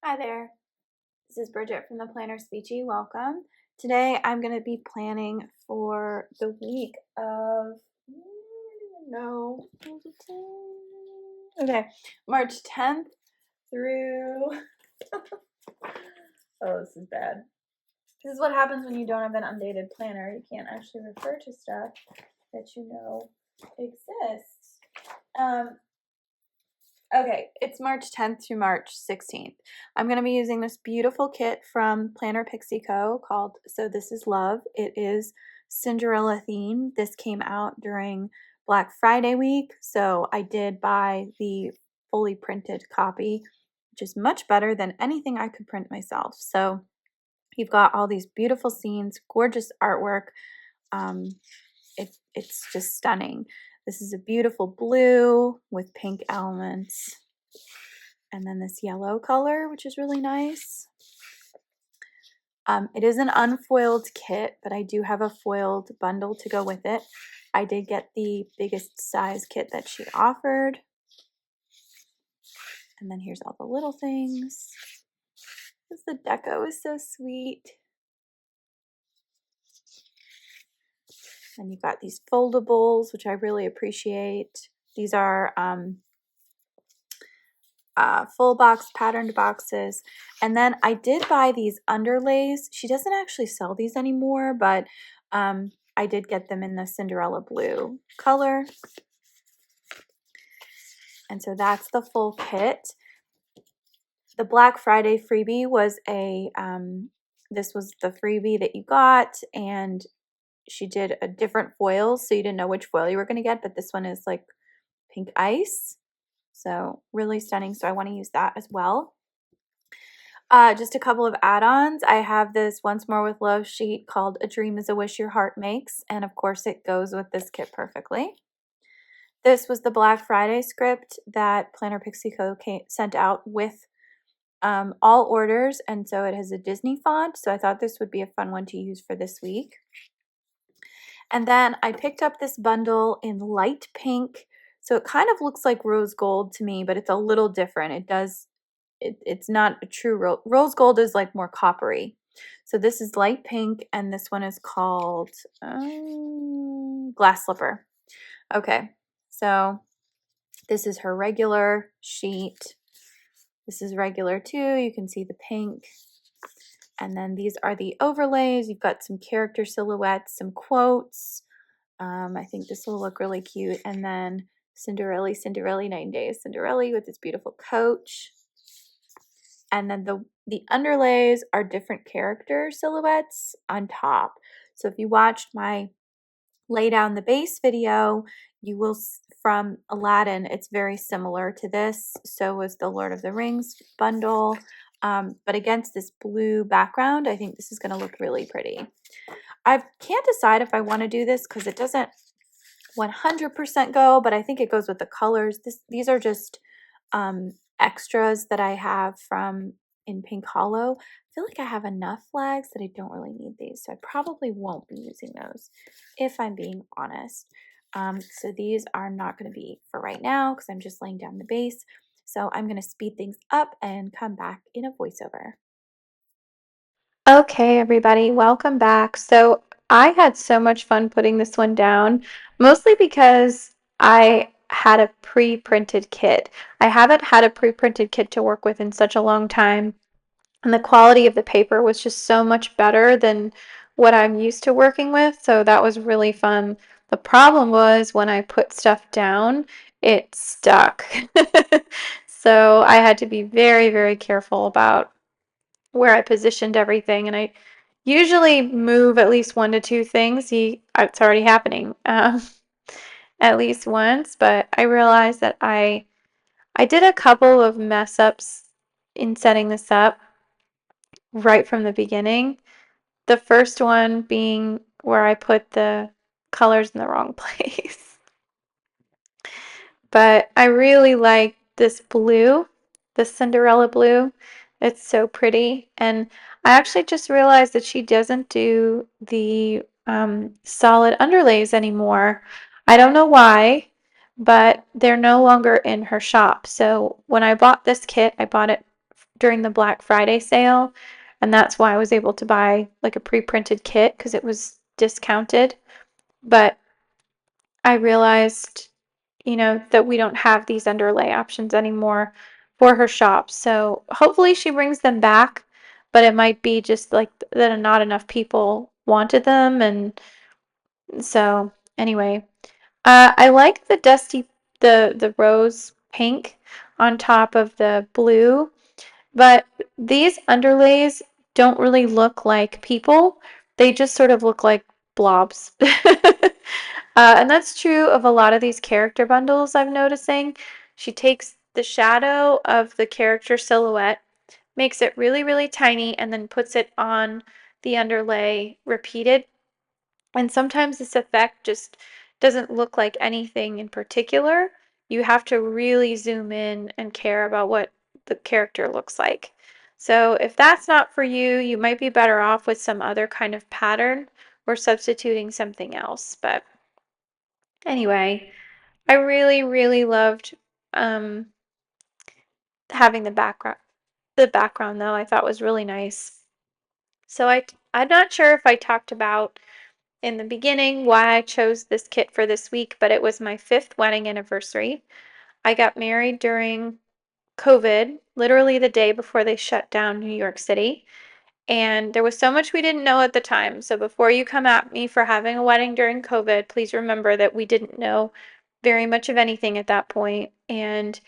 Hi there, this is Bridget from the PlannerSpeechie. Welcome. Today I'm going to be planning for the week of, March 10th through, oh, this is bad. This is what happens when you don't have an undated planner. You can't actually refer to stuff that you know exists. Okay, it's March 10th through March 16th. I'm going to be using this beautiful kit from PlannerPixie Co. called So This Is Love. It is Cinderella themed. This came out during Black Friday week, so I did buy the fully printed copy, which is much better than anything I could print myself. So you've got all these beautiful scenes, gorgeous artwork. It's just stunning. This is a beautiful blue with pink elements. And then this yellow color, which is really nice. It is an unfoiled kit, but I do have a foiled bundle to go with it. I did get the biggest size kit that she offered. And then here's all the little things. The deco is so sweet. And you've got these foldables, which I really appreciate. These are full box patterned boxes. And then I did buy these underlays. She doesn't actually sell these anymore, but I did get them in the Cinderella blue color. And so that's the full kit. The Black Friday freebie was this was the freebie that you got, and she did a different foil, so you didn't know which foil you were going to get, but this one is like pink ice. So really stunning. So I want to use that as well. Just a couple of add-ons. I have this Once More with Love sheet called A Dream is a Wish Your Heart Makes. And of course it goes with this kit perfectly. This was the Black Friday script that PlannerPixie Co. sent out with all orders. And so it has a Disney font. So I thought this would be a fun one to use for this week. And then I picked up this bundle in light pink. So it kind of looks like rose gold to me, but it's a little different. It's not a true rose gold is like more coppery. So this is light pink, and this one is called Glass Slipper. Okay, so this is her regular sheet. This is regular too. You can see the pink. And then these are the overlays. You've got some character silhouettes, some quotes. I think this will look really cute. And then Cinderella, 9 days. Cinderella with this beautiful coach. And then the underlays are different character silhouettes on top. So if you watched my lay down the base video, you will, from Aladdin, it's very similar to this. So was the Lord of the Rings bundle. But against this blue background, I think this is going to look really pretty. I can't decide if I want to do this because it doesn't 100% go, but I think it goes with the colors. These are just extras that I have from in Pink Hollow. I feel like I have enough flags that I don't really need these, so I probably won't be using those if I'm being honest. So these are not going to be for right now because I'm just laying down the base. So I'm going to speed things up and come back in a voiceover. Okay, everybody, welcome back. So I had so much fun putting this one down, mostly because I had a pre-printed kit. I haven't had a pre-printed kit to work with in such a long time, and the quality of the paper was just so much better than what I'm used to working with, so that was really fun. The problem was when I put stuff down, it stuck. So I had to be very, very careful about where I positioned everything, and I usually move at least 1 to 2 things. It's already happening at least once, but I realized that I did a couple of mess ups in setting this up right from the beginning. The first one being where I put the colors in the wrong place. But I really like this blue, the Cinderella blue. It's so pretty. And I actually just realized that she doesn't do the solid underlays anymore. I don't know why, but they're no longer in her shop. So when I bought this kit, I bought it during the Black Friday sale, and that's why I was able to buy like a pre-printed kit because it was discounted. But I realized, that we don't have these underlay options anymore for her shop. So hopefully she brings them back, but it might be just like that not enough people wanted them. And so anyway, I like the rose pink on top of the blue, but these underlays don't really look like people. They just sort of look like blobs. And that's true of a lot of these character bundles I'm noticing. She takes the shadow of the character silhouette, makes it really, really tiny, and then puts it on the underlay repeated. And sometimes this effect just doesn't look like anything in particular. You have to really zoom in and care about what the character looks like. So if that's not for you, you might be better off with some other kind of pattern or substituting something else. But anyway, I really, really loved um, having the background though. I thought was really nice. So I'm not sure if I talked about in the beginning why I chose this kit for this week, but it was my 5th wedding anniversary. I got married during COVID, literally the day before they shut down New York City. And there was so much we didn't know at the time. So before you come at me for having a wedding during COVID, please remember that we didn't know very much of anything at that point. And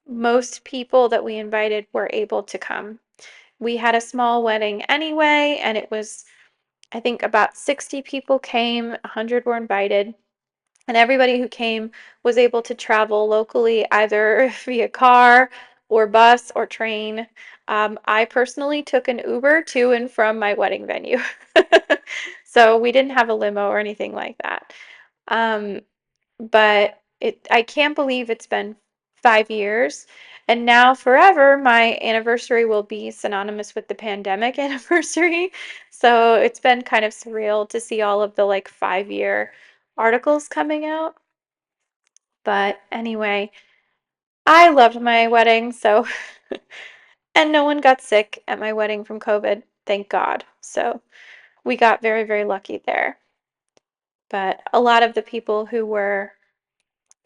most people that we invited were able to come. We had a small wedding anyway, and it was, I think, about 60 people came, 100 were invited. And everybody who came was able to travel locally either via car or bus or train. I personally took an Uber to and from my wedding venue. So we didn't have a limo or anything like that. Um, but I can't believe it's been 5 years. And now forever, my anniversary will be synonymous with the pandemic anniversary. So it's been kind of surreal to see all of the like 5-year articles coming out. But anyway, I loved my wedding, so and no one got sick at my wedding from COVID, thank God. So we got very, very lucky there. But a lot of the people who were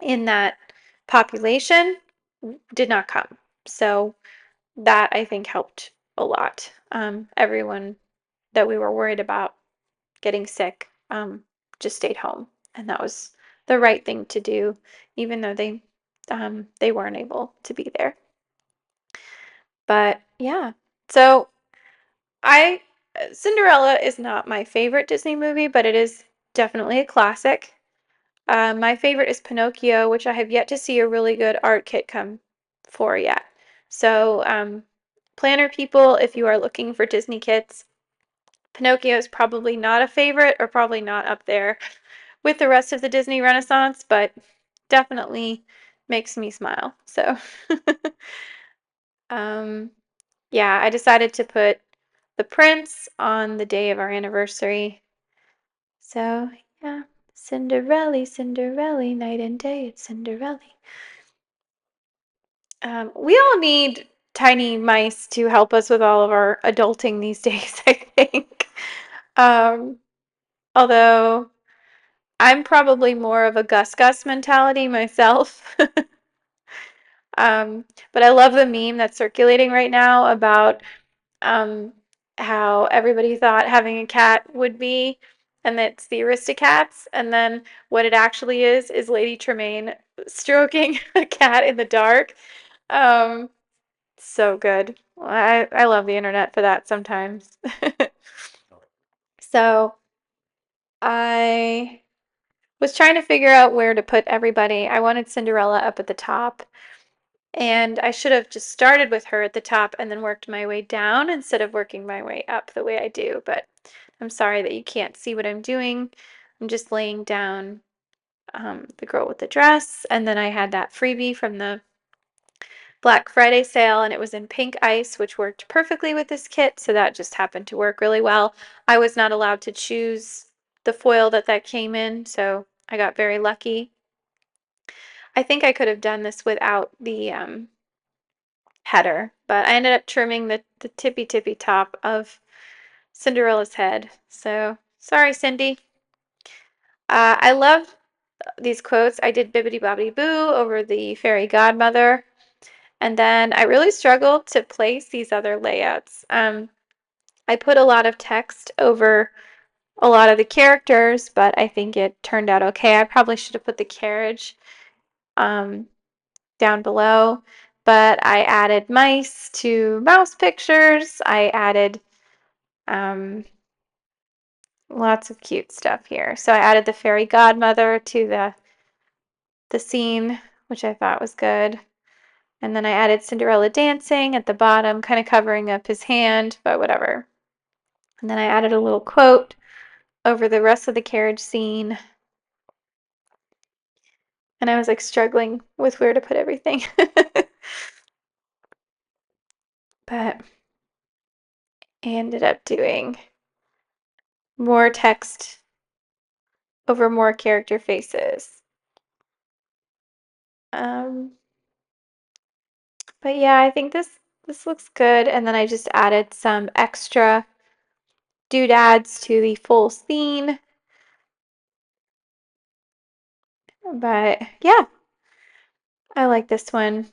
in that population did not come. So that I think helped a lot. Everyone that we were worried about getting sick just stayed home, and that was the right thing to do, even though they weren't able to be there. But yeah, so I Cinderella is not my favorite Disney movie, but it is definitely a classic. My favorite is Pinocchio, which I have yet to see a really good art kit come for yet. So, planner people, if you are looking for Disney kits, Pinocchio is probably not a favorite or probably not up there with the rest of the Disney Renaissance, but definitely makes me smile. So, um, yeah, I decided to put the prince on the day of our anniversary. So, yeah, Cinderella, Cinderella, night and day, it's Cinderella. We all need tiny mice to help us with all of our adulting these days, I think. Um, Although I'm probably more of a Gus Gus mentality myself. But I love the meme that's circulating right now about um, how everybody thought having a cat would be, and that's the Aristocats, and then what it actually is Lady Tremaine stroking a cat in the dark. Um, so good. I love the internet for that sometimes. So I was trying to figure out where to put everybody. I wanted Cinderella up at the top, and I should have just started with her at the top and then worked my way down instead of working my way up the way I do. But I'm sorry that you can't see what I'm doing. I'm just laying down the girl with the dress, and then I had that freebie from the Black Friday sale, and it was in pink ice, which worked perfectly with this kit, so that just happened to work really well. I was not allowed to choose the foil that came in, so I got very lucky. I think I could have done this without header, but I ended up trimming the tippy top of Cinderella's head. So sorry, Cindy. I love these quotes. I did Bibbidi Bobbidi Boo over the fairy godmother, and then I really struggled to place these other layouts. I put a lot of text over a lot of the characters, but I think it turned out okay. I probably should have put the carriage down below, but I added mice to mouse pictures. I added lots of cute stuff here. So I added the fairy godmother to the scene, which I thought was good. And then I added Cinderella dancing at the bottom, kind of covering up his hand, but whatever. And then I added a little quote over the rest of the carriage scene. And I was like struggling with where to put everything. But I ended up doing more text over more character faces. But yeah, I think this looks good. And then I just added some extra doodads to the full scene. But yeah, I like this one.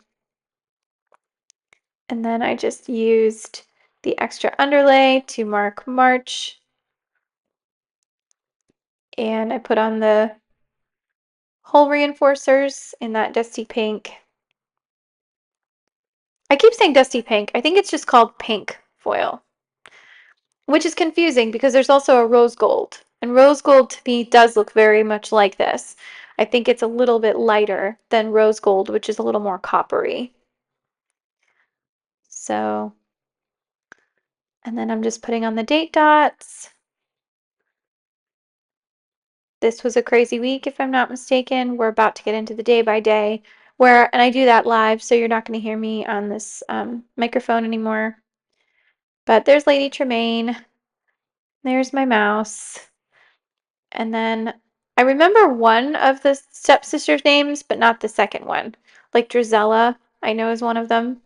And then I just used the extra underlay to mark March. And I put on the hole reinforcers in that dusty pink. I keep saying dusty pink. I think it's just called pink foil, which is confusing because there's also a rose gold. And rose gold to me does look very much like this. I think it's a little bit lighter than rose gold, which is a little more coppery. So, and then I'm just putting on the date dots. This was a crazy week, if I'm not mistaken. We're about to get into the day by day and I do that live, so you're not going to hear me on this microphone anymore. But there's Lady Tremaine. There's my mouse. And then I remember one of the stepsisters' names, but not the second one. Like Drizella, I know is one of them.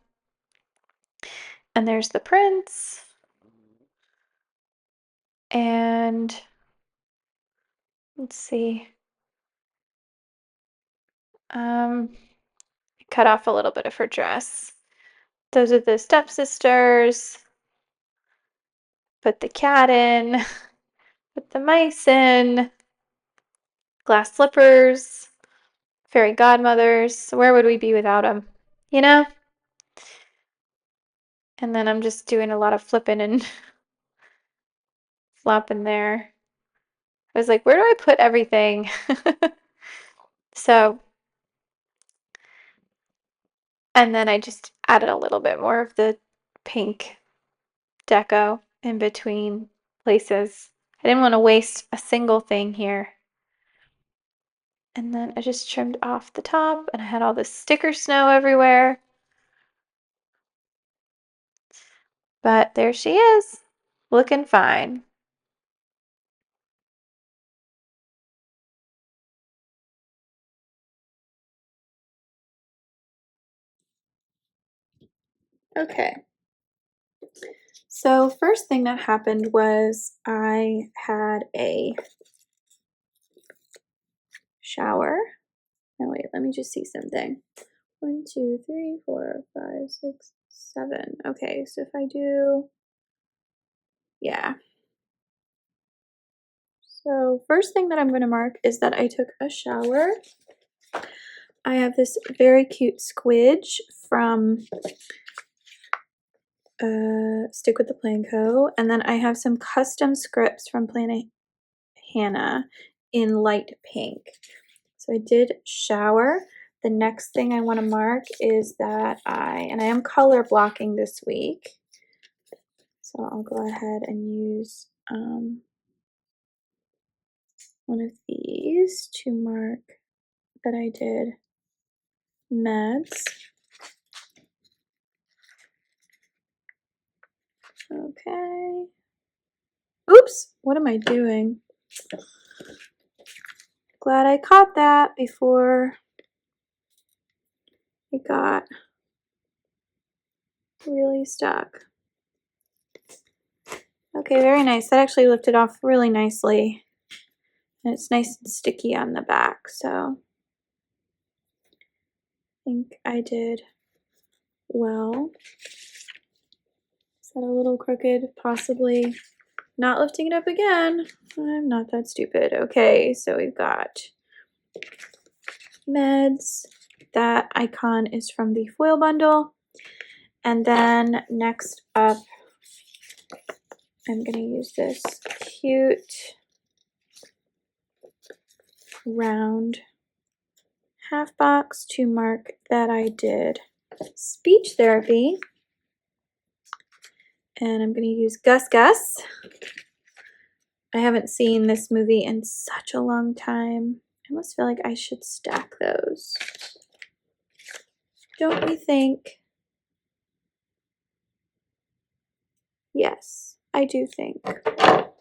And there's the prince. And let's see. Cut off a little bit of her dress. Those are the stepsisters. Put the cat in. Put the mice in. Glass slippers. Fairy godmothers. Where would we be without them? You know? And then I'm just doing a lot of flipping and flopping there. I was like, where do I put everything? So, and then I just added a little bit more of the pink deco in between places. I didn't want to waste a single thing here. And then I just trimmed off the top and I had all this sticker snow everywhere. But there she is, looking fine. Okay. So first thing that happened was I had a shower. No, wait, let me just see something. 1, 2, 3, 4, 5, 6, 7. Okay, so if I do, yeah. So first thing that I'm going to mark is that I took a shower. I have this very cute squidge from Stick with the Plan Co. And then I have some custom scripts from Plan Hannah in light pink. So I did shower. The next thing I want to mark is that I am color blocking this week. So I'll go ahead and use one of these to mark that I did meds. Okay. Oops, what am I doing? Glad I caught that before it got really stuck. Okay, very nice. That actually lifted off really nicely. And it's nice and sticky on the back, so I think I did well. Is that a little crooked? Possibly. Not lifting it up again. I'm not that stupid. Okay, so we've got meds. That icon is from the foil bundle. And then next up, I'm going to use this cute round half box to mark that I did speech therapy. And I'm going to use Gus Gus. I haven't seen this movie in such a long time. I almost feel like I should stack those. Don't you think? Yes, I do think. All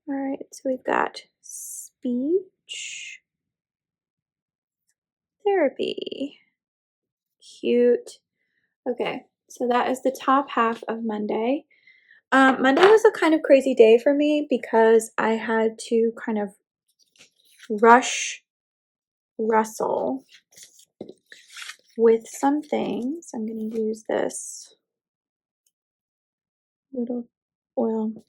right, so we've got speech therapy. Cute. Okay, so that is the top half of Monday. Monday was a kind of crazy day for me because I had to kind of rustle with some things. I'm going to use this little oil.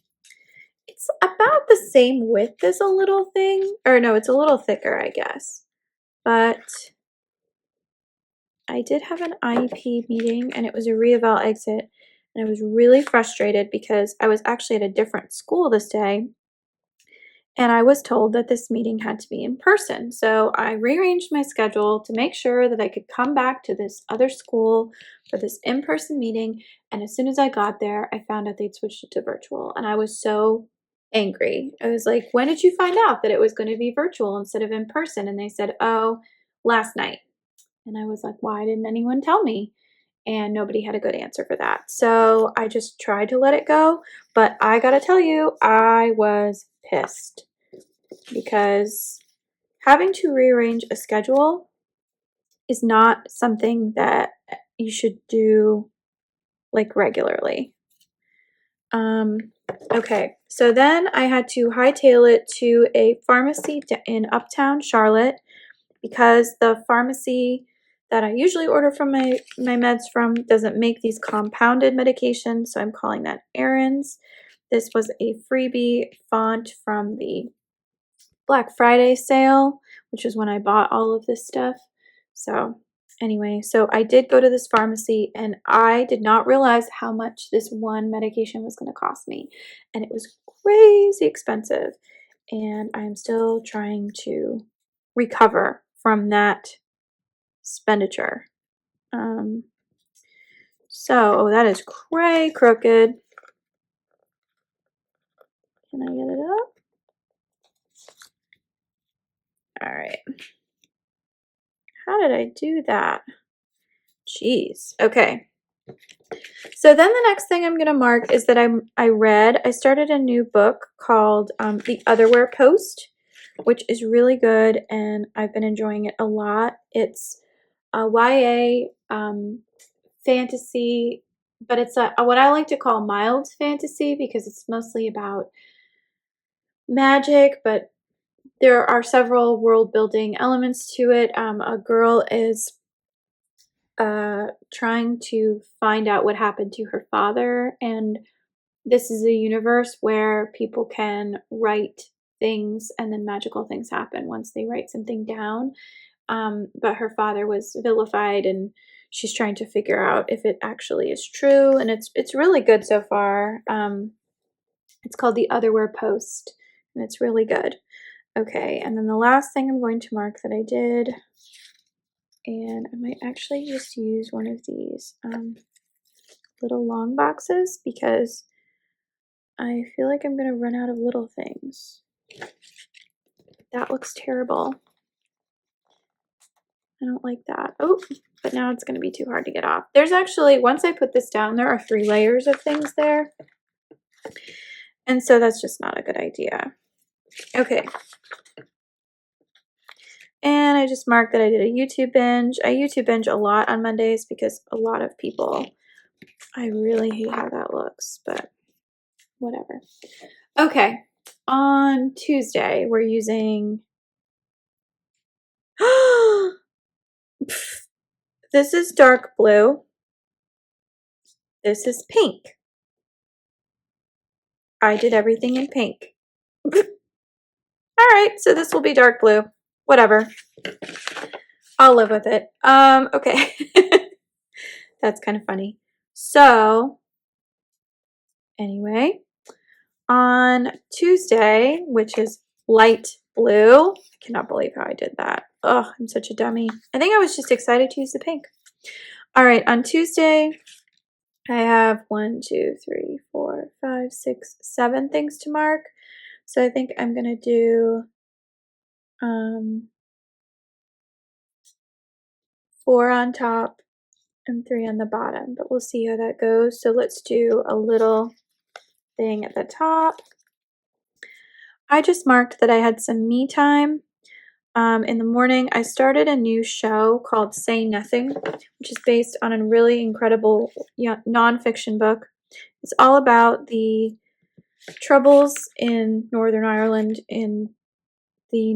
It's about the same width as a little thing, or no, it's a little thicker, I guess. But I did have an IEP meeting and it was a re-eval exit, and I was really frustrated because I was actually at a different school this day and I was told that this meeting had to be in person. So I rearranged my schedule to make sure that I could come back to this other school for this in-person meeting, and as soon as I got there, I found out they'd switched it to virtual, and I was so angry. I was like, when did you find out that it was going to be virtual instead of in person? And they said, oh, last night. And I was like, why didn't anyone tell me? And nobody had a good answer for that. So I just tried to let it go. But I gotta tell you, I was pissed because having to rearrange a schedule is not something that you should do like regularly. Okay, so then I had to hightail it to a pharmacy in Uptown Charlotte because the pharmacy that I usually order from my meds from doesn't make these compounded medications, so I'm calling that errands. This was a freebie font from the Black Friday sale, which is when I bought all of this stuff. So anyway, so I did go to this pharmacy and I did not realize how much this one medication was going to cost me. And it was crazy expensive. And I'm still trying to recover from that expenditure. So that is cray crooked. Can I get it up? All right. How did I do that? Jeez. Okay. So then the next thing I'm going to mark is that I started a new book called The Otherwhere Post, which is really good and I've been enjoying it a lot. It's a YA fantasy, but it's what I like to call mild fantasy because it's mostly about magic, but there are several world building elements to it. A girl is trying to find out what happened to her father, and this is a universe where people can write things and then magical things happen once they write something down. But her father was vilified and she's trying to figure out if it actually is true, and it's really good so far. It's called The Otherwhere Post and it's really good. Okay, and then the last thing I'm going to mark that I did, and I might actually just use one of these little long boxes because I feel like I'm going to run out of little things. That looks terrible. I don't like that. Oh, but now it's going to be too hard to get off. There's actually, once I put this down, there are 3 layers of things there. And so that's just not a good idea. Okay. And I just marked that I did a YouTube binge. I YouTube binge a lot on Mondays because a lot of people I really hate how that looks, but whatever. Okay, on Tuesday, we're using... This is dark blue. This is pink. I did everything in pink. All right, so this will be dark blue. Whatever. I'll live with it. Okay. That's kind of funny. So, anyway, on Tuesday, which is light blue, I cannot believe how I did that. Oh, I'm such a dummy. I think I was just excited to use the pink. All right, on Tuesday, I have 1, 2, 3, 4, 5, 6, 7 things to mark. So I think I'm gonna do 4 on top and 3 on the bottom, but we'll see how that goes. So let's do a little thing at the top. I just marked that I had some me time. In the morning, I started a new show called Say Nothing, which is based on a really incredible nonfiction book. It's all about the troubles in Northern Ireland in the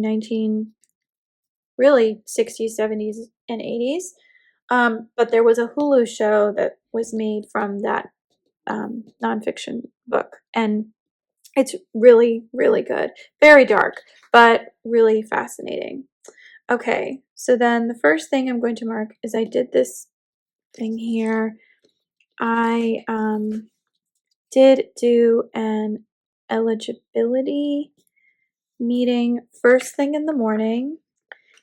60s, 70s, and 80s. But there was a Hulu show that was made from that nonfiction book, and it's really, really good. Very dark, but really fascinating. Okay, so then the first thing I'm going to mark is I did this thing here. I did do an eligibility meeting first thing in the morning,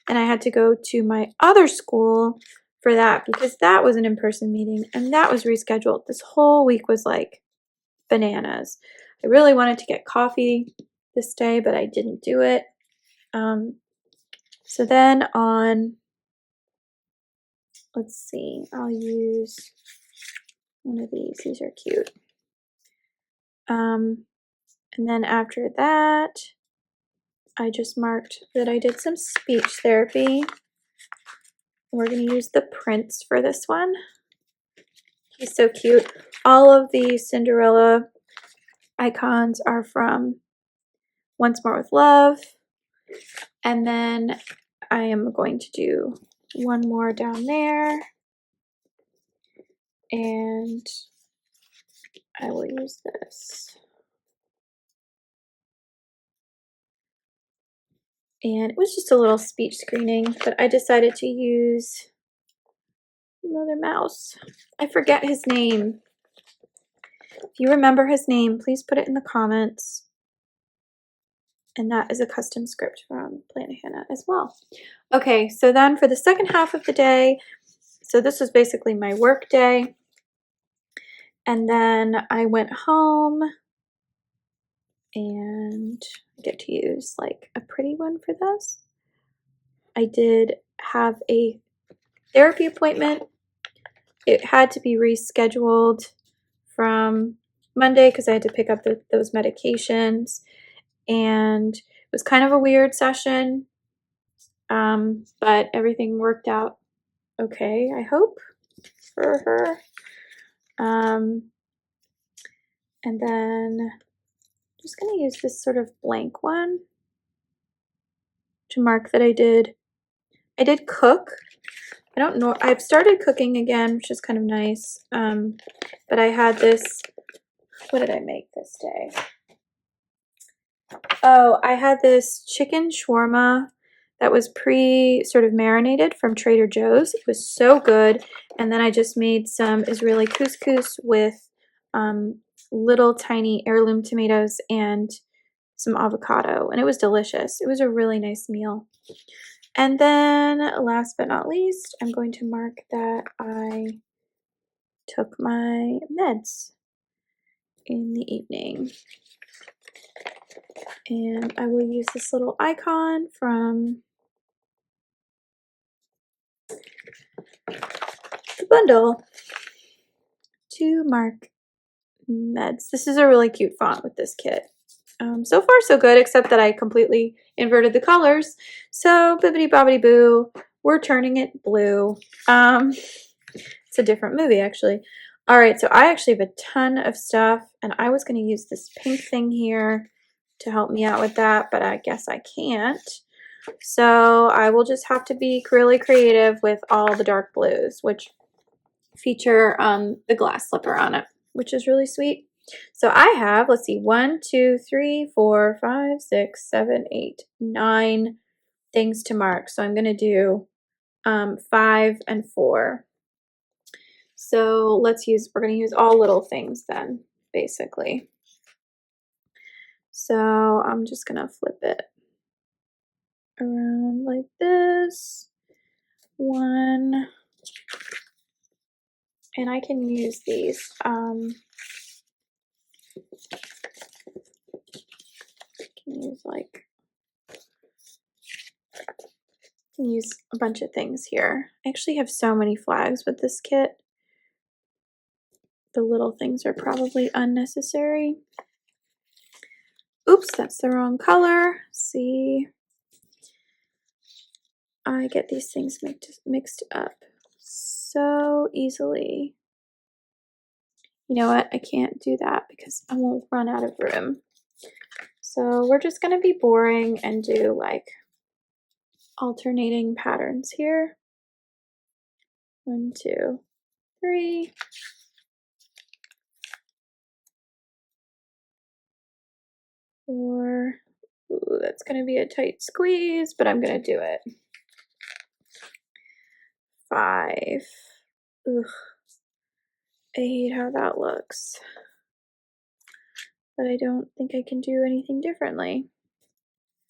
and I had to go to my other school for that because that was an in-person meeting and that was rescheduled. This whole week was like bananas. I really wanted to get coffee this day, but I didn't do it. So then on, let's see, I'll use one of these. These are cute. And then after that, I just marked that I did some speech therapy. We're going to use the prince for this one. He's so cute. All of the Cinderella icons are from Once More with Love. And then I am going to do one more down there. And I will use this. And it was just a little speech screening, but I decided to use another mouse. I forget his name. If you remember his name, please put it in the comments. And that is a custom script from PlannerSpeechie as well. Okay, so then for the second half of the day, so this was basically my work day. And then I went home and I get to use like a pretty one for this. I did have a therapy appointment. It had to be rescheduled from Monday because I had to pick up those medications. And it was kind of a weird session, but everything worked out okay, I hope, for her. And then I'm just going to use this sort of blank one to mark that I did cook. I don't know, I've started cooking again, which is kind of nice, but I had this, what did I make this day? Oh, I had this chicken shawarma that was sort of marinated from Trader Joe's. It was so good. And then I just made some Israeli couscous with little tiny heirloom tomatoes and some avocado. And it was delicious. It was a really nice meal. And then last but not least, I'm going to mark that I took my meds in the evening. And I will use this little icon from the bundle to mark meds. This is a really cute font with this kit. So far so good, except that I completely inverted the colors. So bibbidi bobbidi boo, we're turning it blue. It's a different movie actually. All right, so I actually have a ton of stuff, and I was going to use this pink thing here to help me out with that, but I guess I can't. So I will just have to be really creative with all the dark blues, which feature the glass slipper on it, which is really sweet. So I have, let's see, 1, 2, 3, 4, 5, 6, 7, 8, 9 things to mark. So I'm going to do 5 and 4. So we're going to use all little things then, basically. So I'm just going to flip it around like this. 1. And I can use these. I can use a bunch of things here. I actually have so many flags with this kit. The little things are probably unnecessary. Oops, that's the wrong color. See, I get these things mixed up so easily. You know what? I can't do that because I won't run out of room. So we're just going to be boring and do like alternating patterns here. 1, 2, 3. 4. Ooh, that's going to be a tight squeeze, but I'm going to do it. 5. Ugh. I hate how that looks, but I don't think I can do anything differently.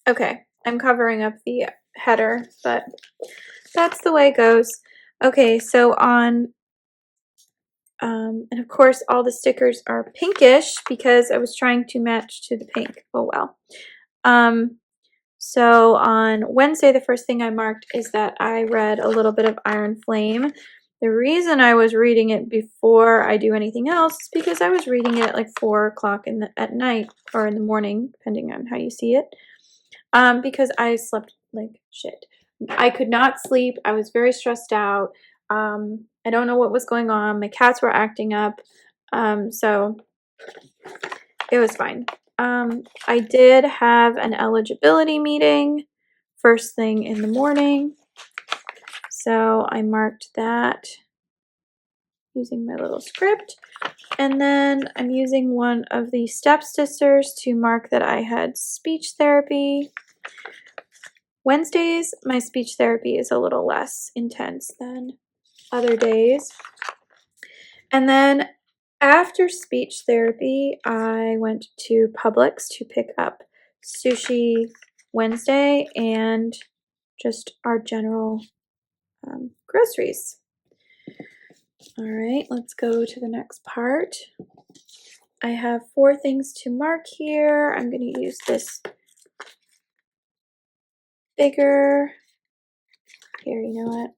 Okay, I'm covering up the header, but that's the way it goes. Okay, so on, and of course all the stickers are pinkish because I was trying to match to the pink. Oh well. So on Wednesday, the first thing I marked is that I read a little bit of Iron Flame. The reason I was reading it before I do anything else is because I was reading it at like 4 o'clock at night or in the morning, depending on how you see it, because I slept like shit. I could not sleep. I was very stressed out. I don't know what was going on. My cats were acting up, so it was fine. I did have an eligibility meeting first thing in the morning, so I marked that using my little script, and then I'm using one of the step sisters to mark that I had speech therapy. Wednesdays, my speech therapy is a little less intense than other days. And then after speech therapy, I went to Publix to pick up Sushi Wednesday and just our general groceries. All right, let's go to the next part. I have 4 things to mark here. I'm going to use this bigger. Here, you know what?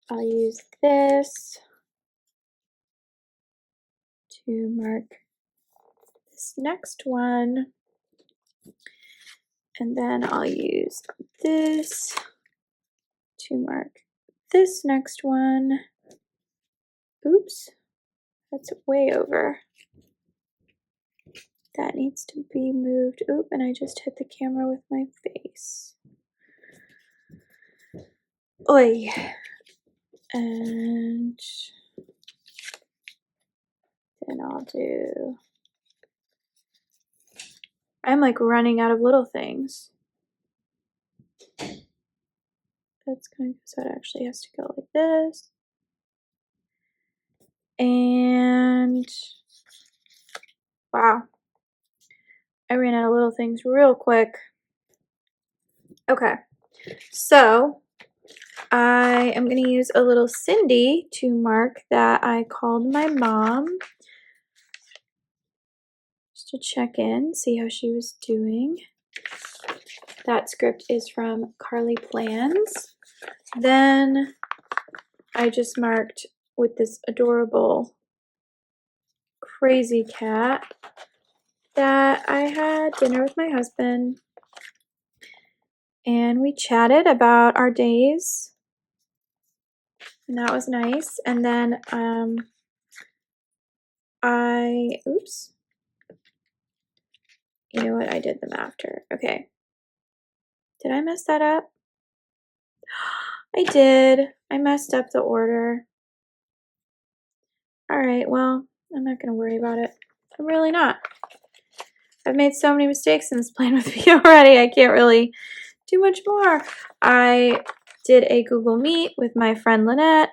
I'll use this to mark this next one. And then I'll use this to mark this next one. Oops, that's way over. That needs to be moved. Oop, and I just hit the camera with my face. Oi. And then I'll do... I'm like running out of little things. That's kind of, so it actually has to go like this. And wow, I ran out of little things real quick. Okay, so I am going to use a little Cindy to mark that I called my mom just to check in, see how she was doing. That script is from Carly Plans. Then I just marked with this adorable crazy cat that I had dinner with my husband and we chatted about our days, and that was nice. And then oops. You know what? I did them after. Okay. Did I mess that up? I did. I messed up the order. All right, well, I'm not going to worry about it. I'm really not. I've made so many mistakes in this plan with me already. I can't really do much more. I did a Google Meet with my friend Lynette,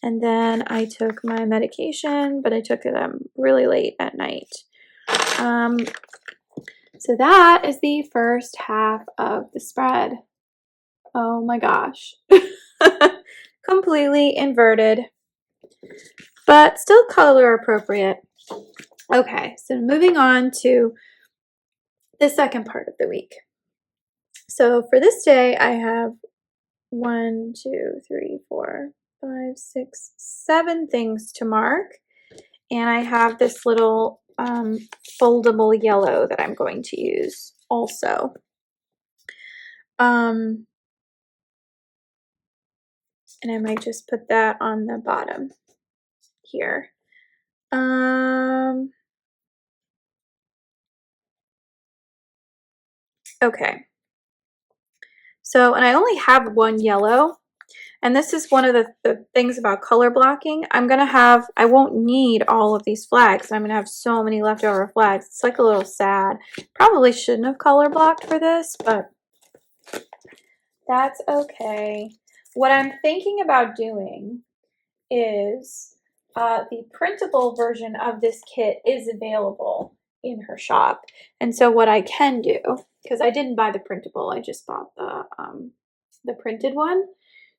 and then I took my medication, but I took them really late at night. So that is the first half of the spread. Oh my gosh. Completely inverted, but still color appropriate. Okay, so moving on to the second part of the week. So for this day, I have 1, 2, 3, 4, 5, 6, 7 things to mark. And I have this little foldable yellow that I'm going to use also. And I might just put that on the bottom here. Okay. So, and I only have one yellow. And this is one of the things about color blocking. I won't need all of these flags. I'm going to have so many leftover flags. It's like a little sad. Probably shouldn't have color blocked for this, but that's okay. What I'm thinking about doing is the printable version of this kit is available in her shop. And so what I can do, because I didn't buy the printable, I just bought the printed one.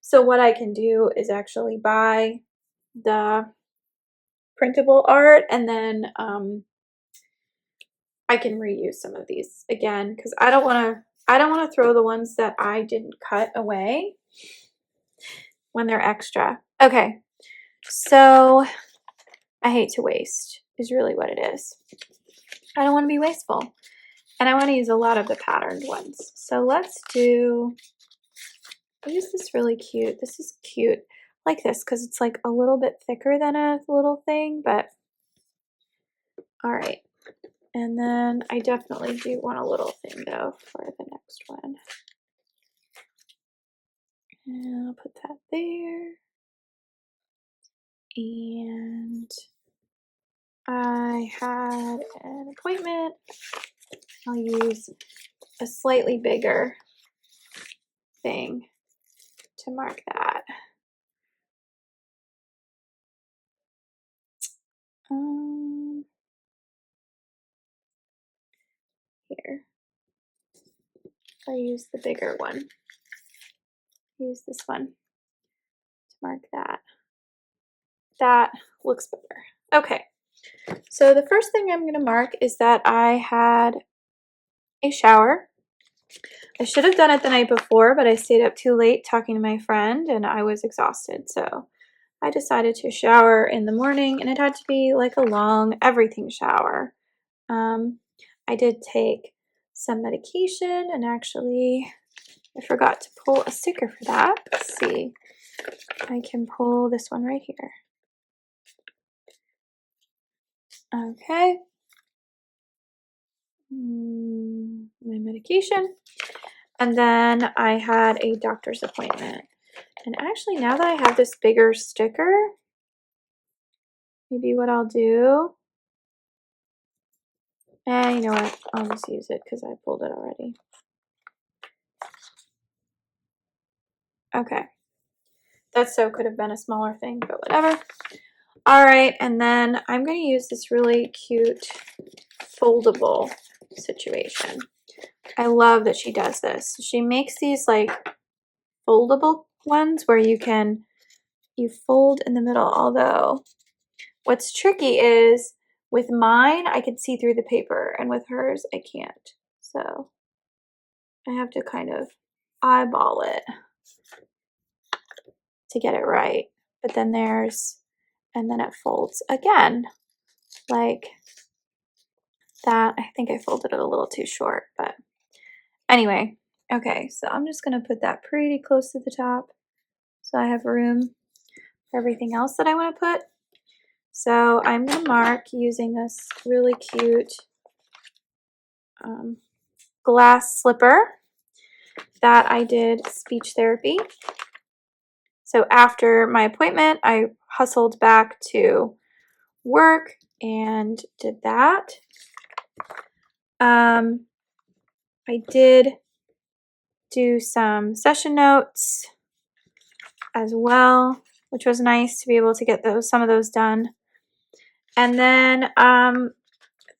So what I can do is actually buy the printable art, and then I can reuse some of these again, because I don't want to throw the ones that I didn't cut away when they're extra. Okay, so I hate to waste is really what it is. I don't want to be wasteful, and I want to use a lot of the patterned ones. So let's use this really cute. This is cute. I like this because it's like a little bit thicker than a little thing, but all right. And then I definitely do want a little thing though for the next one. And I'll put that there. And I had an appointment. I'll use a slightly bigger thing to mark that. Here. I'll use the bigger one. Use this one to mark that. That looks better. Okay. So the first thing I'm going to mark is that I had a shower. I should have done it the night before, but I stayed up too late talking to my friend and I was exhausted. So I decided to shower in the morning, and it had to be like a long everything shower. I did take some medication, and actually I forgot to pull a sticker for that. Let's see. I can pull this one right here. Okay. My medication. And then I had a doctor's appointment. And actually, now that I have this bigger sticker, maybe what I'll do, you know what, I'll just use it because I pulled it already. Okay. That so could have been a smaller thing, but whatever. All right, and then I'm going to use this really cute foldable situation. I love that she does this. She makes these like foldable ones where you fold in the middle, although what's tricky is with mine, I can see through the paper, and with hers, I can't. So I have to kind of eyeball it to get it right. But then and then it folds again, like that. I think I folded it a little too short, but anyway. Okay, so I'm just going to put that pretty close to the top so I have room for everything else that I want to put. So I'm going to mark using this really cute glass slipper that I did speech therapy. So after my appointment, I hustled back to work and did that. I did do some session notes as well, which was nice to be able to get some of those done. And then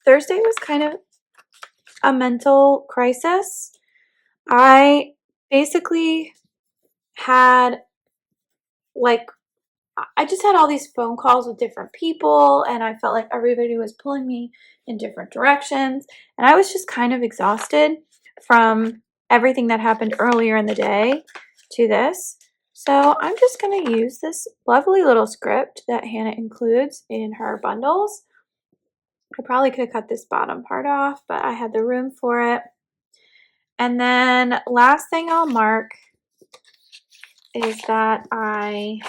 Thursday was kind of a mental crisis. I basically had I just had all these phone calls with different people, and I felt like everybody was pulling me in different directions, and I was just kind of exhausted from everything that happened earlier in the day to this. So I'm just going to use this lovely little script that Hannah includes in her bundles. I probably could have cut this bottom part off, but I had the room for it. And then last thing I'll mark is that I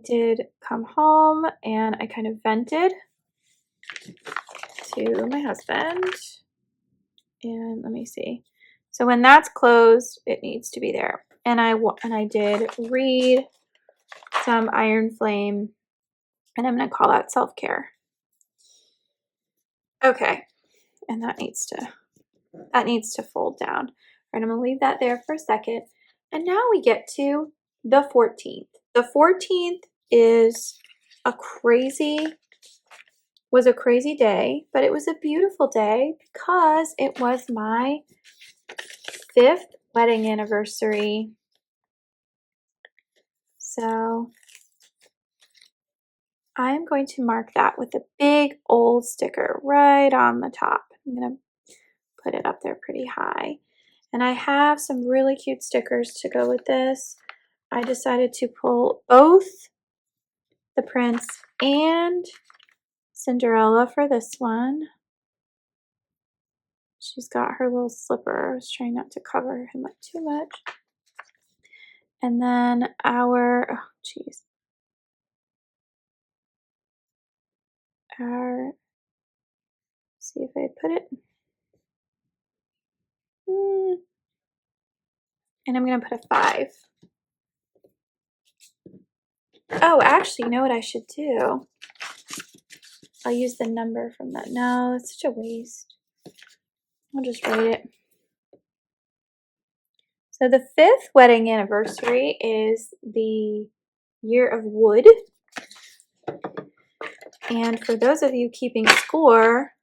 did come home and I kind of vented to my husband. And let me see. So when that's closed, it needs to be there. And I did read some Iron Flame, and I'm going to call that self-care. Okay. And that needs to fold down. All right, I'm going to leave that there for a second. And now we get to the 14th. The 14th was a crazy day, but it was a beautiful day because it was my 5th wedding anniversary. So I'm going to mark that with a big old sticker right on the top. I'm going to put it up there pretty high. And I have some really cute stickers to go with this. I decided to pull both the Prince and Cinderella for this one. She's got her little slipper. I was trying not to cover him up too much. And then see if I put it. And I'm going to put a 5. Oh, actually, you know what I should do? I'll use the number from that. No, it's such a waste. I'll just write it. So the 5th wedding anniversary is the year of wood. And for those of you keeping score,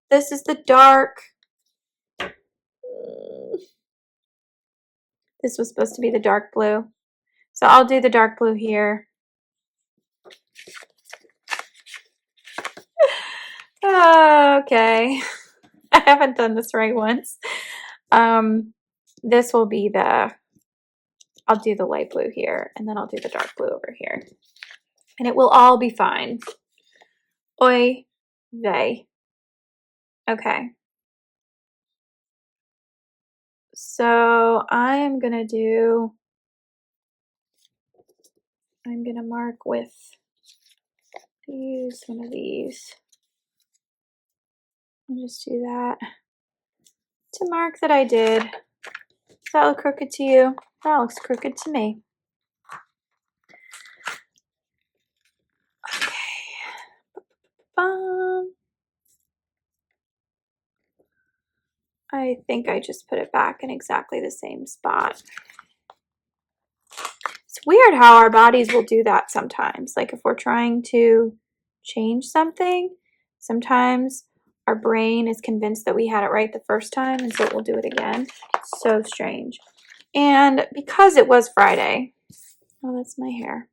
this is the dark. This was supposed to be the dark blue. So I'll do the dark blue here. Okay. I haven't done this right once. This will be I'll do the light blue here, and then I'll do the dark blue over here. And it will all be fine. Oy vey. Okay. So I'm going to mark with one of these. I'll just do that to mark that I did. Does that look crooked to you? That looks crooked to me. Okay. I think I just put it back in exactly the same spot. It's weird how our bodies will do that sometimes. Like if we're trying to change something, sometimes our brain is convinced that we had it right the first time, and so it will do it again. It's so strange. And because it was Friday, oh, that's my hair.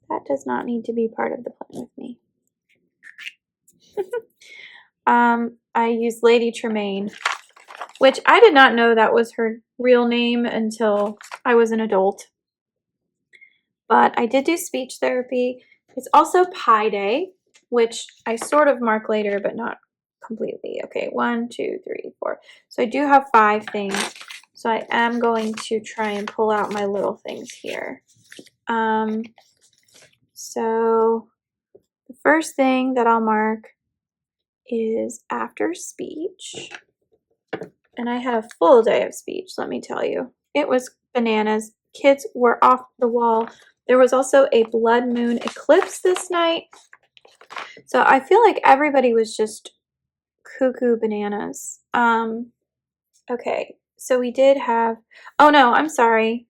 That does not need to be part of the plan with me. I used Lady Tremaine, which I did not know that was her real name until I was an adult. But I did do speech therapy. It's also Pi Day, which I sort of mark later, but not completely. Okay, 1, 2, 3, 4. So I do have 5 things. So I am going to try and pull out my little things here. So the first thing that I'll mark is after speech. And I had a full day of speech, let me tell you. It was bananas. Kids were off the wall. There was also a blood moon eclipse this night. So I feel like everybody was just cuckoo bananas. Okay, so we did have, oh no, I'm sorry.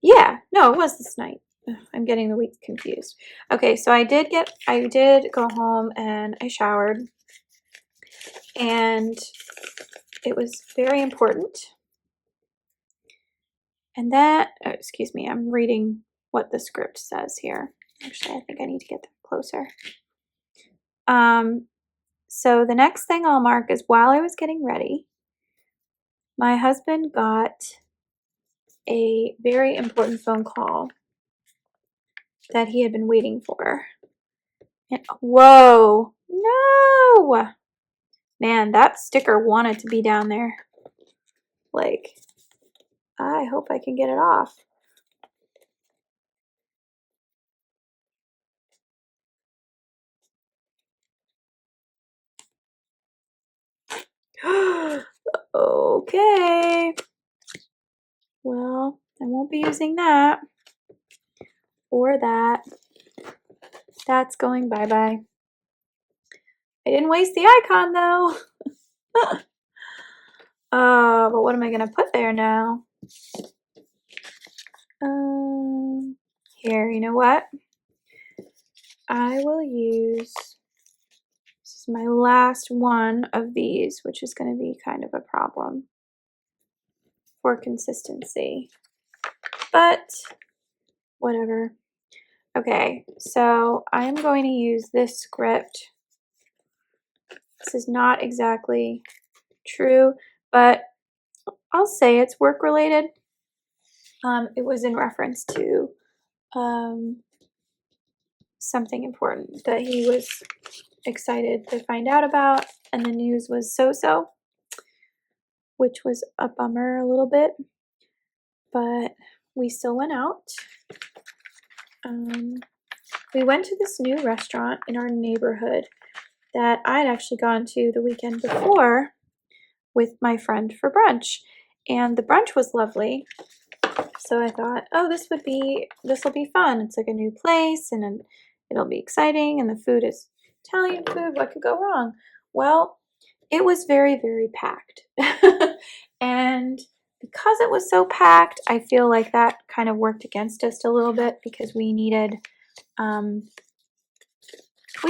Yeah, no, it was this night. Ugh, I'm getting the weeks confused. Okay, so I did go home and I showered, and it was very important. And that, oh, excuse me, I'm reading what the script says here. Actually, I think I need to get closer. So the next thing I'll mark is while I was getting ready, my husband got a very important phone call that he had been waiting for. And whoa, no! Man, that sticker wanted to be down there. Like, I hope I can get it off. Okay. Well, I won't be using that or that. That's going bye-bye. I didn't waste the icon though. But what am I gonna put there now? Here, you know what? I will use, this is my last one of these, which is gonna be kind of a problem for consistency, but whatever. Okay, so I'm going to use this script. This is not exactly true, but I'll say it's work related. It was in reference to something important that he was excited to find out about, and the news was so-so, which was a bummer a little bit, but we still went out. We went to this new restaurant in our neighborhood that I'd actually gone to the weekend before with my friend for brunch, and the brunch was lovely. So I thought, oh, this will be fun. It's like a new place, and it'll be exciting, and the food is Italian food. What could go wrong? Well, it was very, very packed. And because it was so packed, I feel like that kind of worked against us a little bit, because we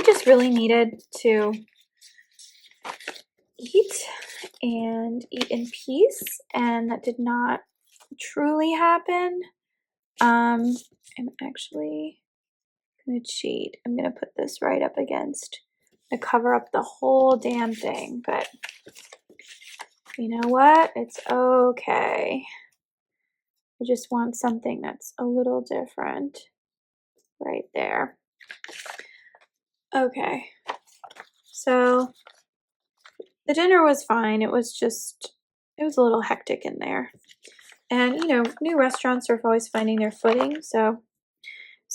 just really needed to eat and eat in peace, and that did not truly happen. I'm actually gonna cheat. I'm gonna put this right up against to cover up the whole damn thing, but you know what? It's okay. I just want something that's a little different right there. Okay, so the dinner was fine. It was a little hectic in there. And you know, new restaurants are always finding their footing, so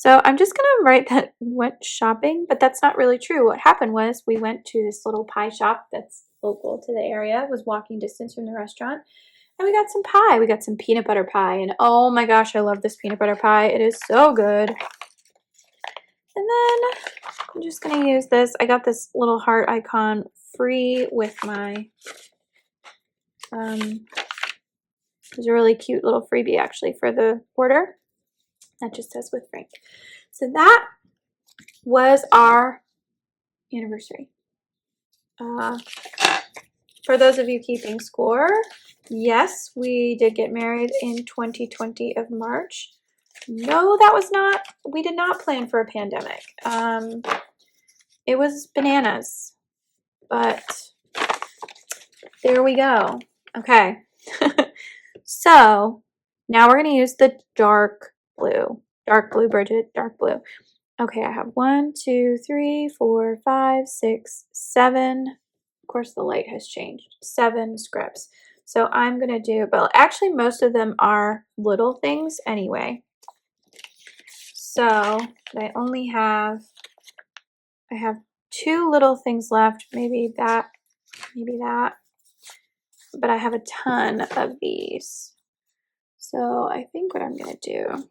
I'm just gonna write that we went shopping, but that's not really true. What happened was we went to this little pie shop that's local to the area, was walking distance from the restaurant, and we got some pie. We got some peanut butter pie, and oh my gosh, I love this peanut butter pie. It is so good. And then I'm just gonna use this. I got this little heart icon free with my, it was a really cute little freebie actually for the order. That just says with Frank. So that was our anniversary. For those of you keeping score, yes, we did get married in 2020 of March. No, we did not plan for a pandemic. It was bananas, but there we go. Okay. So now we're going to use the dark blue. Dark blue, Bridget, dark blue. Okay, I have 1, 2, 3, 4, 5, 6, 7. Of course, the light has changed. 7 scripts. So I'm going to do, but actually most of them are little things anyway. So I have 2 little things left, maybe that, but I have a ton of these. So I think what I'm going to do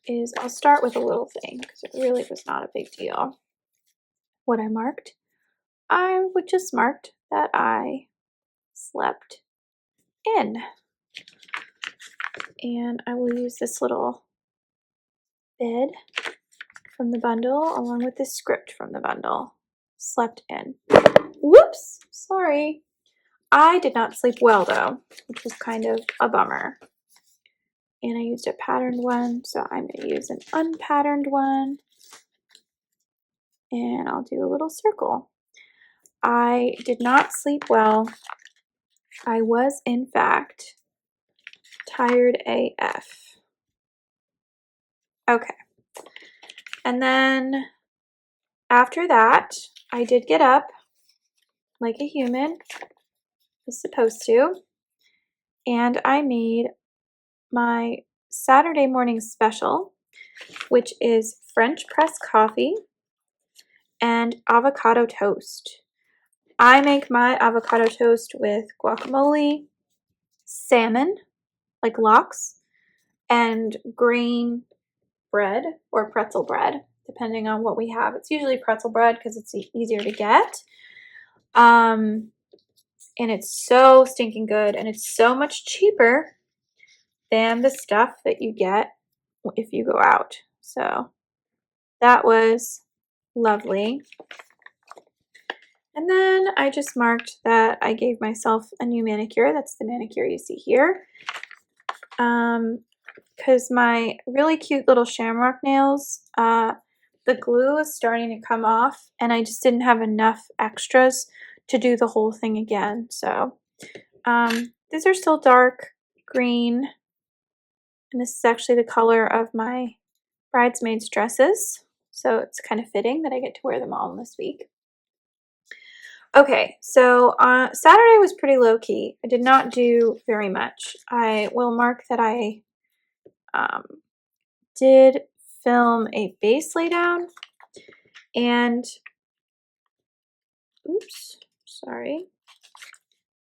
is I'll start with a little thing because it really was not a big deal. What I marked, I would just marked that I slept in. And I will use this little bid from the bundle along with this script from the bundle. Slept in. Whoops, sorry. I did not sleep well though, which was kind of a bummer. And I used a patterned one, so I'm going to use an unpatterned one. And I'll do a little circle. I did not sleep well. I was, in fact, tired AF. Okay. And then after that, I did get up like a human is supposed to. And I made my Saturday morning special, which is French press coffee and avocado toast. I make my avocado toast with guacamole, salmon, like lox, and green bread or pretzel bread, depending on what we have. It's usually pretzel bread because it's easier to get. And it's so stinking good, and it's so much cheaper than the stuff that you get if you go out. So that was lovely. And then I just marked that I gave myself a new manicure. That's the manicure you see here. Because my really cute little shamrock nails, the glue is starting to come off, and I just didn't have enough extras to do the whole thing again. So these are still dark green, and this is actually the color of my bridesmaids' dresses. So it's kind of fitting that I get to wear them all this week. Okay, so Saturday was pretty low-key. I did not do very much. I will mark that I did film a base laydown, and oops, sorry.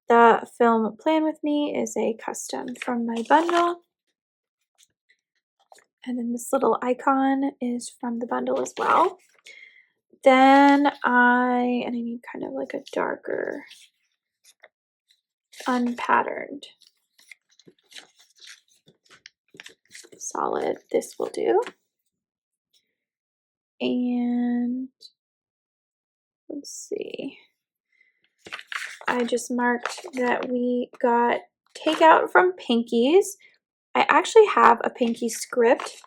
The film Plan With Me is a custom from my bundle. And then this little icon is from the bundle as well. Then I need kind of like a darker, unpatterned, solid. This will do. And let's see. I just marked that we got takeout from Pinky's. I actually have a Pinky script,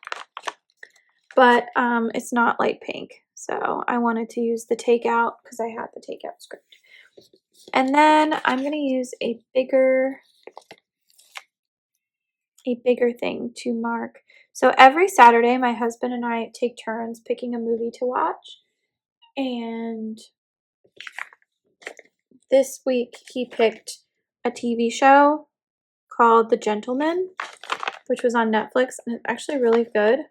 but it's not light pink. So I wanted to use the takeout because I had the takeout script. And then I'm going to use a bigger thing to mark. So every Saturday, my husband and I take turns picking a movie to watch. And this week he picked a TV show called The Gentleman, which was on Netflix, and it's actually really good.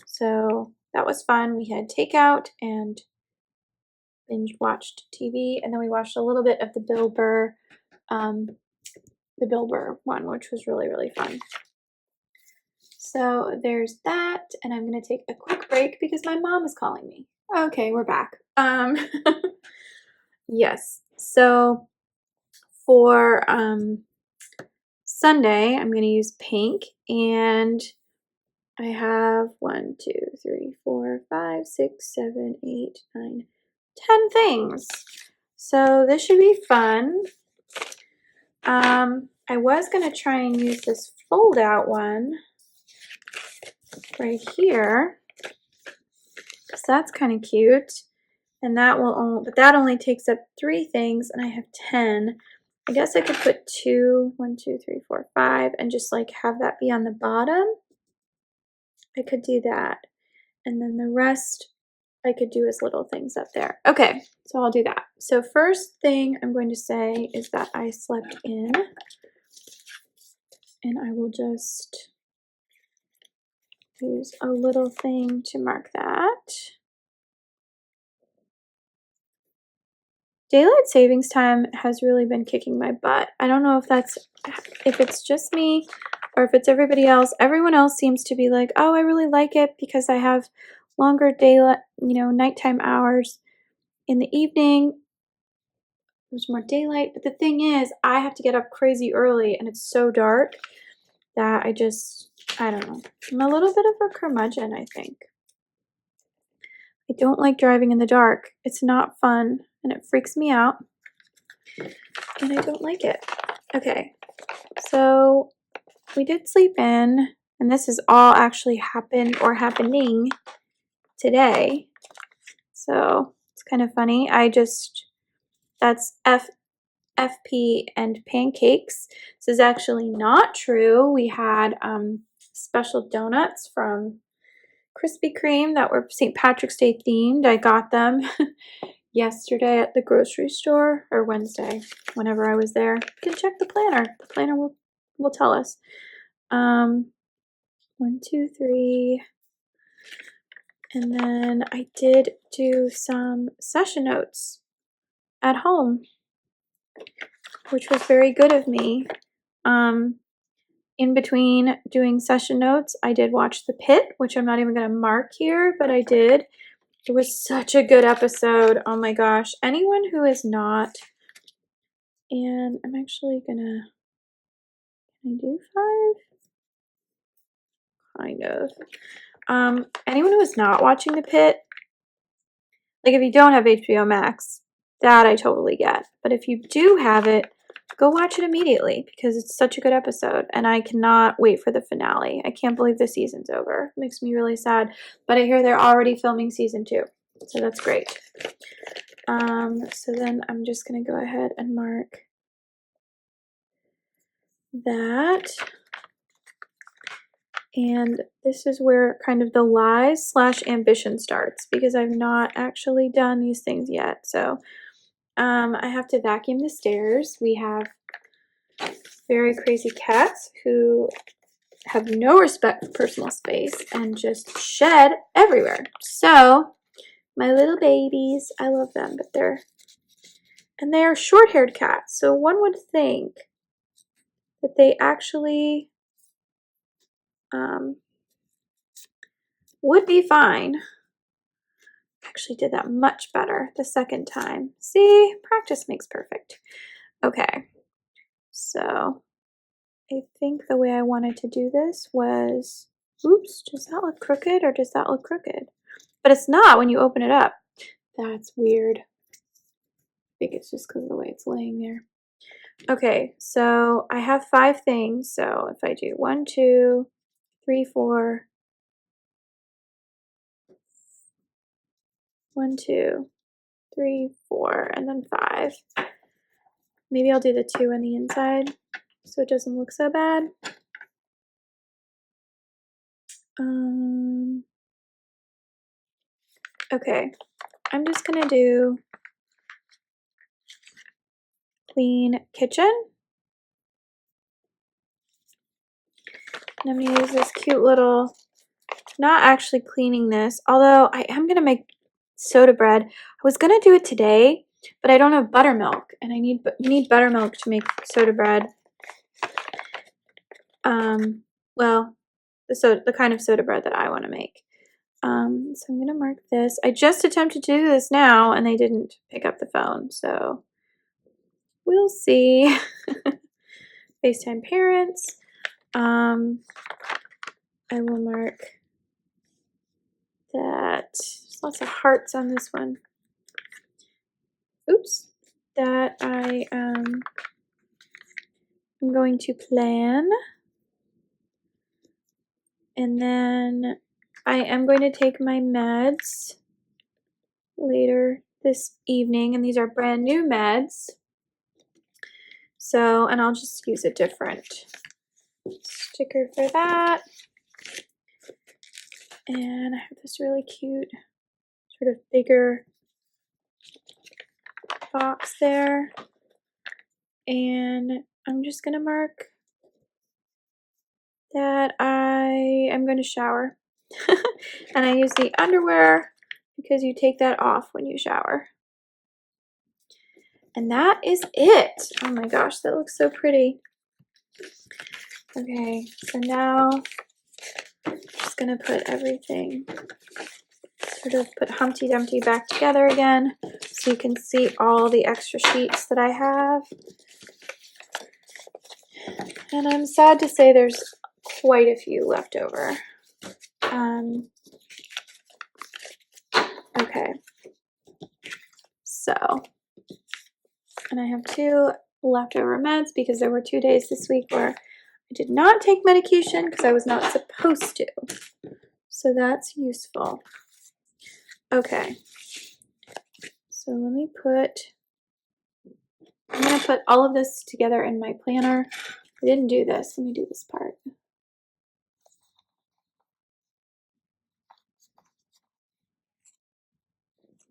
So that was fun. We had takeout and binge watched TV, and then we watched a little bit of the Bill Burr one, which was really, really fun. So there's that, and I'm going to take a quick break because my mom is calling me. Okay, we're back. Yes, so for Sunday, I'm going to use pink, and I have 1, 2, 3, 4, 5, 6, 7, 8, 9, 10 things. So this should be fun. I was going to try and use this fold out one right here, because that's kind of cute. And that will but that only takes up 3 things, and I have 10. I guess I could put 2, 1, 2, 3, 4, 5, and just like have that be on the bottom. I could do that. And then the rest I could do his little things up there. Okay, so I'll do that. So first thing I'm going to say is that I slept in, and I will just use a little thing to mark that. Daylight savings time has really been kicking my butt. I don't know if it's just me or if it's everybody else. Everyone else seems to be like, oh, I really like it because I have longer daylight, nighttime hours in the evening. There's more daylight. But the thing is, I have to get up crazy early and it's so dark that I don't know. I'm a little bit of a curmudgeon, I think. I don't like driving in the dark. It's not fun and it freaks me out. And I don't like it. Okay, so we did sleep in, and this is all actually happened or happening today. So it's kind of funny. That's FP and pancakes. This is actually not true. We had special donuts from Krispy Kreme that were St. Patrick's Day themed. I got them yesterday at the grocery store, or Wednesday, whenever I was there. You can check the planner. The planner will tell us. 1, 2, 3. And then I did do some session notes at home, which was very good of me. In between doing session notes, I did watch The Pit, which I'm not even going to mark here, but I did. It was such a good episode. Oh my gosh. Anyone who is not, and I'm actually gonna, can I do 5? Kind of. Anyone who is not watching The Pit, like if you don't have HBO Max, that I totally get. But if you do have it, go watch it immediately because it's such a good episode and I cannot wait for the finale. I can't believe the season's over. It makes me really sad. But I hear they're already filming season 2. So that's great. So then I'm just going to go ahead and mark that. And this is where kind of the lies / ambition starts because I've not actually done these things yet. So I have to vacuum the stairs. We have very crazy cats who have no respect for personal space and just shed everywhere. So my little babies, I love them, but they are short-haired cats. So one would think that they actually would be fine. Actually did that much better the second time. See, practice makes perfect. Okay, so I think the way I wanted to do this was, oops, does that look crooked or does that look crooked? But it's not when you open it up. That's weird. I think it's just because of the way it's laying there. Okay, so I have 5 things. So if I do 1, 2, 3, 4, 1, 2, 3, 4, and then 5. Maybe I'll do the 2 on the inside so it doesn't look so bad. Okay, I'm just gonna do clean kitchen. And I'm gonna use this cute little, not actually cleaning this, although I am gonna make soda bread. I was gonna do it today, but I don't have buttermilk, and you need buttermilk to make soda bread. Well, the kind of soda bread that I want to make. So I'm gonna mark this. I just attempted to do this now, and they didn't pick up the phone, so we'll see. FaceTime parents. I will mark that. There's lots of hearts on this one. Oops. That I am going to plan. And then I am going to take my meds later this evening, and these are brand new meds. So, and I'll just use a different sticker for that. And I have this really cute sort of bigger box there. And I'm just going to mark that I am going to shower. And I use the underwear because you take that off when you shower. And that is it. Oh my gosh, that looks so pretty. Okay, so now I'm just gonna put everything, sort of put Humpty Dumpty back together again so you can see all the extra sheets that I have. And I'm sad to say there's quite a few left over. Okay, so, and I have 2 leftover meds because there were 2 days this week where I did not take medication because I was not supposed to. So that's useful. Okay, so let me I'm going to put all of this together in my planner. I didn't do this. Let me do this part.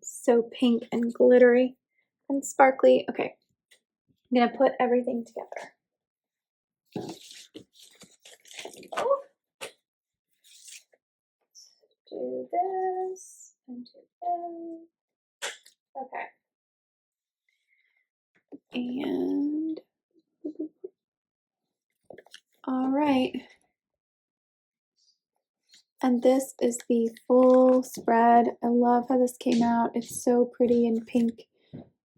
So pink and glittery and sparkly. Okay, I'm going to put everything together. Oh. Do this and do this. Okay. And all right. And this is the full spread. I love how this came out. It's so pretty and pink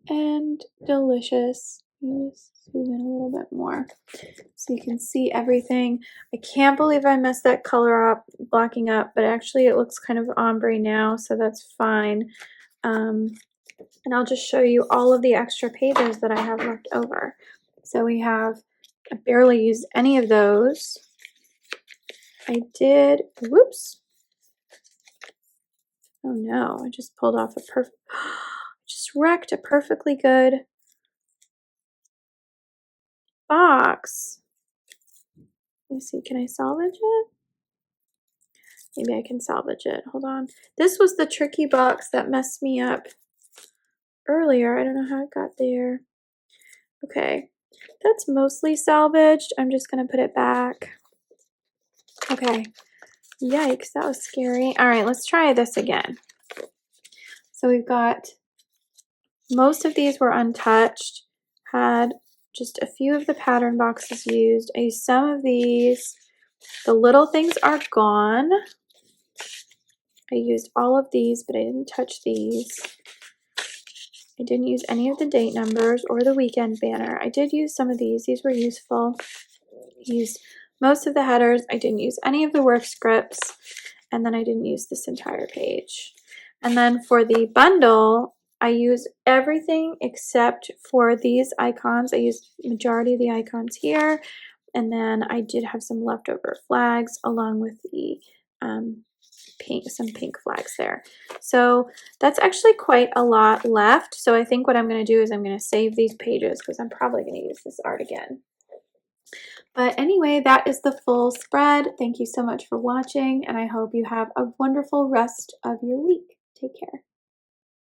and delicious. Just zoom in a little bit more so you can see everything. I can't believe I messed that color up, blocking up, but actually it looks kind of ombre now, so that's fine. And I'll just show you all of the extra pages that I have left over. So we have, I barely used any of those. I did, whoops. Oh no, I just pulled off a just wrecked a perfectly good box. Let me see, can I salvage it? Maybe I can salvage it. Hold on. This was the tricky box that messed me up earlier. I don't know how it got there. Okay, that's mostly salvaged. I'm just gonna put it back. Okay, yikes, that was scary. All right, let's try this again. So we've got, most of these were untouched, had just a few of the pattern boxes used. I used some of these. The little things are gone. I used all of these, but I didn't touch these. I didn't use any of the date numbers or the weekend banner. I did use some of these. These were useful. I used most of the headers. I didn't use any of the work scripts. And then I didn't use this entire page. And then for the bundle, I used everything except for these icons. I used majority of the icons here. And then I did have some leftover flags along with the some pink flags there. So that's actually quite a lot left. So I think what I'm going to do is I'm going to save these pages because I'm probably going to use this art again. But anyway, that is the full spread. Thank you so much for watching, and I hope you have a wonderful rest of your week. Take care.